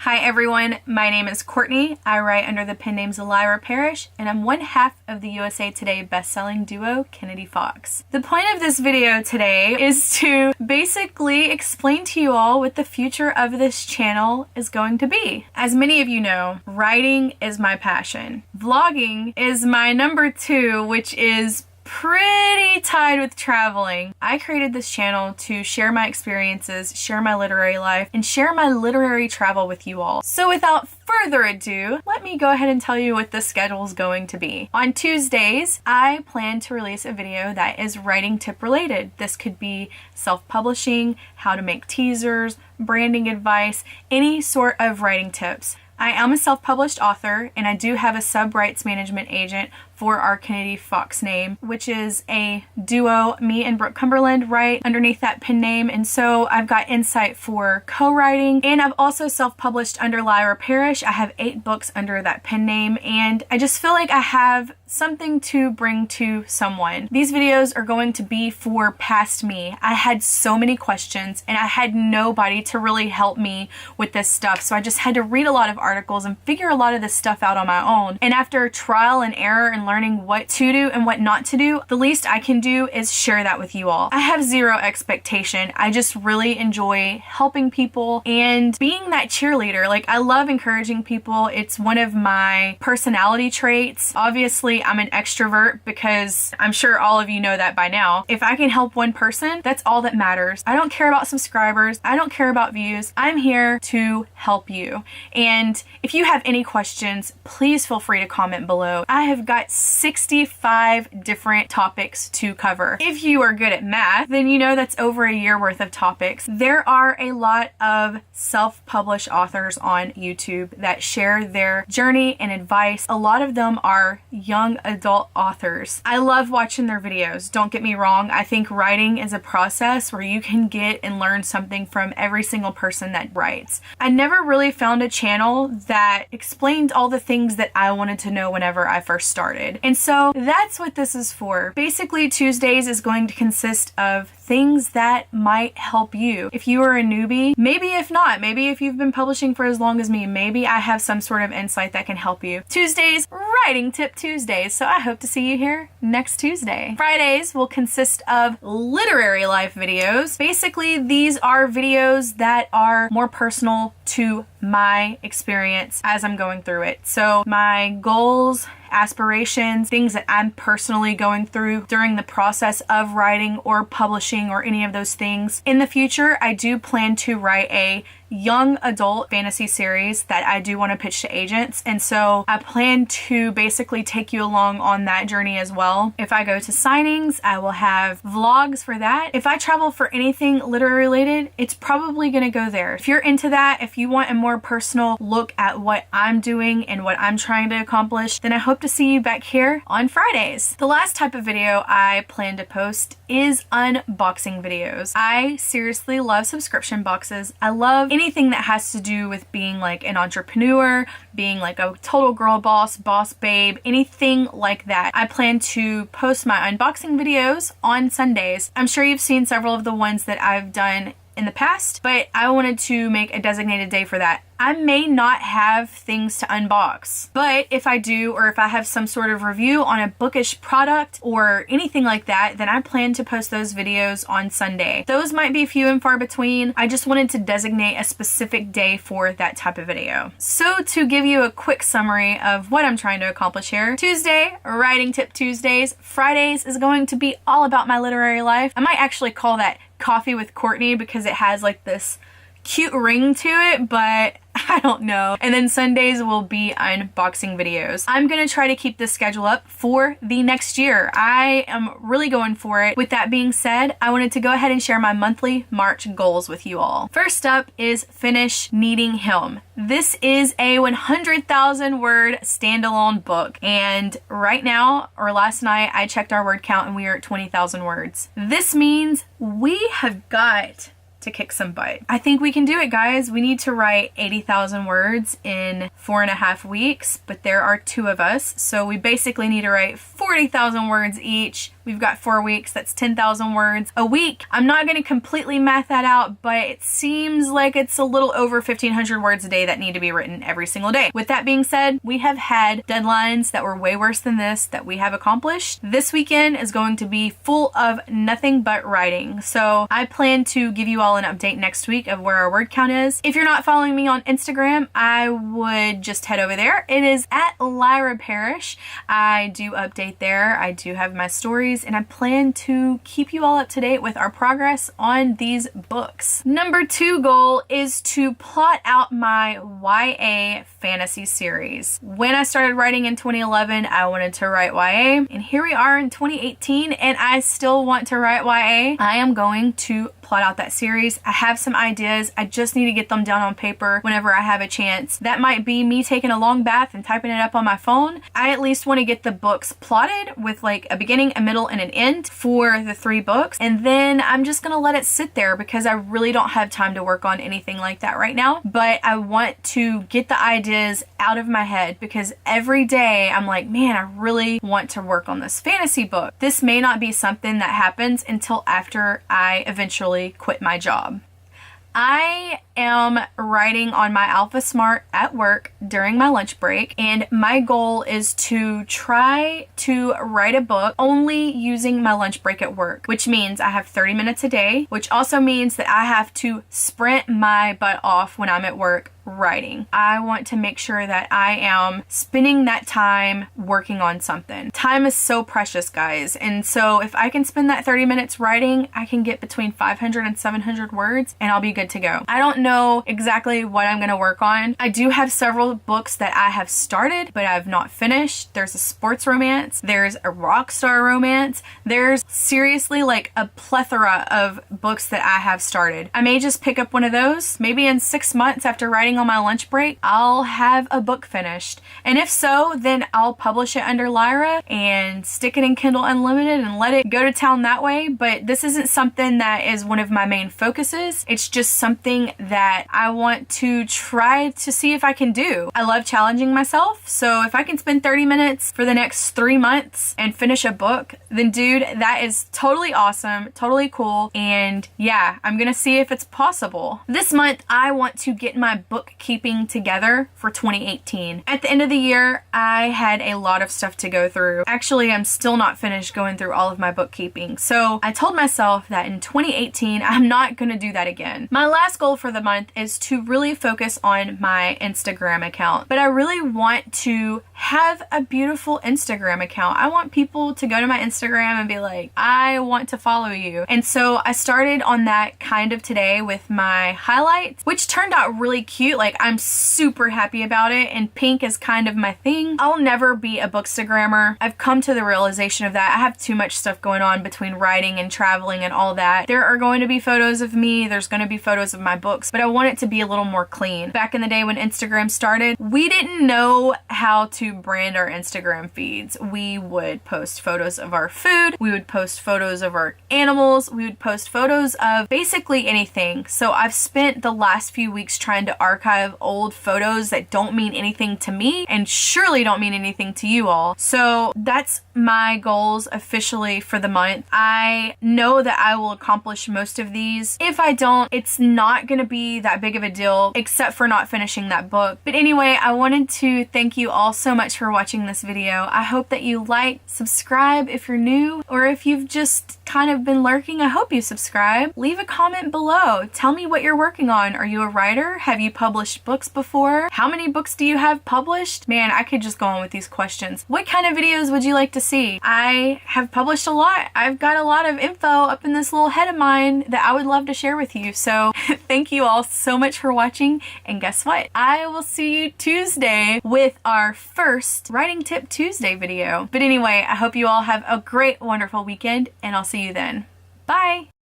Hi everyone, my name is Courtney. I write under the pen names Lyra Parish, and I'm one half of the USA Today best-selling duo Kennedy Fox. The point of this video today is to basically explain to you all what the future of this channel is going to be. As many of you know, writing is my passion. Vlogging is my number two, which is pretty tied with traveling. I created this channel to share my experiences, share my literary life, and share my literary travel with you all. So without further ado, let me go ahead and tell you what the schedule is going to be. On Tuesdays, I plan to release a video that is writing tip related. This could be self-publishing, how to make teasers, branding advice, any sort of writing tips. I am a self-published author, and I do have a sub-rights management agent for our Kennedy Fox name, which is a duo. Me and Brooke Cumberland write underneath that pen name, and so I've got insight for co-writing, and I've also self-published under Lyra Parish. I have 8 books under that pen name, and I just feel like I have something to bring to someone. These videos are going to be for past me. I had so many questions, and I had nobody to really help me with this stuff, so I just had to read a lot of articles and figure a lot of this stuff out on my own. And after trial and error and learning what to do and what not to do, the least I can do is share that with you all. I have zero expectation. I just really enjoy helping people and being that cheerleader. Like, I love encouraging people. It's one of my personality traits. Obviously, I'm an extrovert because I'm sure all of you know that by now. If I can help one person, that's all that matters. I don't care about subscribers. I don't care about views. I'm here to help you. And if you have any questions, please feel free to comment below. I have got 65 different topics to cover. If you are good at math, then you know that's over a year worth of topics. There are a lot of self-published authors on YouTube that share their journey and advice. A lot of them are young adult authors. I love watching their videos. Don't get me wrong. I think writing is a process where you can get and learn something from every single person that writes. I never really found a channel that explained all the things that I wanted to know whenever I first started. And so that's what this is for. Basically, Tuesdays is going to consist of things that might help you. If you are a newbie, maybe if not, maybe if you've been publishing for as long as me, maybe I have some sort of insight that can help you. Tuesdays, Writing Tip Tuesdays, so I hope to see you here next Tuesday. Fridays will consist of literary life videos. Basically, these are videos that are more personal to my experience as I'm going through it. So my goals, aspirations, things that I'm personally going through during the process of writing or publishing or any of those things. In the future, I do plan to write a young adult fantasy series that I do want to pitch to agents, and so I plan to basically take you along on that journey as well. If I go to signings, I will have vlogs for that. If I travel for anything literary related, it's probably going to go there. If you're into that, if you want a more personal look at what I'm doing and what I'm trying to accomplish, then I hope to see you back here on Fridays. The last type of video I plan to post is unboxing videos. I seriously love subscription boxes. I love anything that has to do with being like an entrepreneur, being like a total girl boss, boss babe, anything like that. I plan to post my unboxing videos on Sundays. I'm sure you've seen several of the ones that I've done in the past, but I wanted to make a designated day for that. I may not have things to unbox, but if I do, or if I have some sort of review on a bookish product or anything like that, then I plan to post those videos on Sunday. Those might be few and far between. I just wanted to designate a specific day for that type of video. So to give you a quick summary of what I'm trying to accomplish here, Tuesday, Writing Tip Tuesdays. Fridays is going to be all about my literary life. I might actually call that Coffee with Courtney because it has like this cute ring to it, but I don't know. And then Sundays will be unboxing videos. I'm gonna try to keep this schedule up for the next year. I am really going for it. With that being said, I wanted to go ahead and share my monthly March goals with you all. First up is finish Taming Him. This is a 100,000 word standalone book, and right now, or last night, I checked our word count and we are at 20,000 words. This means we have got to kick some butt. I think we can do it, guys. We need to write 80,000 words in 4.5 weeks, but there are 2 of us, so we basically need to write 40,000 words each. We've got 4 weeks, that's 10,000 words a week. I'm not gonna completely math that out, but it seems like it's a little over 1,500 words a day that need to be written every single day. With that being said, we have had deadlines that were way worse than this that we have accomplished. This weekend is going to be full of nothing but writing. So I plan to give you all an update next week of where our word count is. If you're not following me on Instagram, I would just head over there. It is at Lyra Parish. I do update there. I do have my stories, and I plan to keep you all up to date with our progress on these books. Number 2 goal is to plot out my YA fantasy series. When I started writing in 2011, I wanted to write YA, and here we are in 2018, and I still want to write YA. I am going to plot out that series. I have some ideas. I just need to get them down on paper whenever I have a chance. That might be me taking a long bath and typing it up on my phone. I at least want to get the books plotted with like a beginning, a middle, and an end for the 3 books. And then I'm just gonna let it sit there because I really don't have time to work on anything like that right now. But I want to get the ideas out of my head because every day I'm like, man, I really want to work on this fantasy book. This may not be something that happens until after I eventually quit my job. I am writing on my Alpha Smart at work during my lunch break, and my goal is to try to write a book only using my lunch break at work, which means I have 30 minutes a day, which also means that I have to sprint my butt off when I'm at work writing. I want to make sure that I am spending that time working on something. Time is so precious, guys, and so if I can spend that 30 minutes writing, I can get between 500 and 700 words and I'll be good to go. I don't know exactly what I'm gonna work on. I do have several books that I have started but I've not finished. There's a sports romance, there's a rock star romance, there's seriously like a plethora of books that I have started. I may just pick up one of those. Maybe in 6 months after writing on my lunch break, I'll have a book finished. And if so, then I'll publish it under Lyra and stick it in Kindle Unlimited and let it go to town that way. But this isn't something that is one of my main focuses. It's just something that I want to try to see if I can do. I love challenging myself, so if I can spend 30 minutes for the next 3 months and finish a book, then dude, that is totally awesome, totally cool, and yeah, I'm gonna see if it's possible. This month, I want to get my bookkeeping together for 2018. At the end of the year, I had a lot of stuff to go through. Actually, I'm still not finished going through all of my bookkeeping, so I told myself that in 2018, I'm not gonna do that again. My last goal for the month is to really focus on my Instagram account, but I really want to have a beautiful Instagram account. I want people to go to my Instagram and be like, I want to follow you. And so I started on that kind of today with my highlights, which turned out really cute. Like, I'm super happy about it, and pink is kind of my thing. I'll never be a bookstagrammer. I've come to the realization of that. I have too much stuff going on between writing and traveling and all that. There are going to be photos of me, there's going to be photos of my books, but I want it to be a little more clean. Back in the day when Instagram started, we didn't know how to brand our Instagram feeds. We would post photos of our food, we would post photos of our animals, we would post photos of basically anything. So I've spent the last few weeks trying to archive old photos that don't mean anything to me and surely don't mean anything to you all. So that's my goals officially for the month. I know that I will accomplish most of these. If I don't, it's not gonna be that big of a deal, except for not finishing that book. But anyway, I wanted to thank you all so much for watching this video. I hope that you like, subscribe if you're new, or if you've just kind of been lurking, I hope you subscribe. Leave a comment below. Tell me what you're working on. Are you a writer? Have you published books before? How many books do you have published? Man, I could just go on with these questions. What kind of videos would you like to see? I have published a lot. I've got a lot of info up in this little head of mine that I would love to share with you. So thank you all so much for watching, and guess what? I will see you Tuesday with our first Writing Tip Tuesday video. But anyway, I hope you all have a great, wonderful weekend, and I'll see you then. Bye!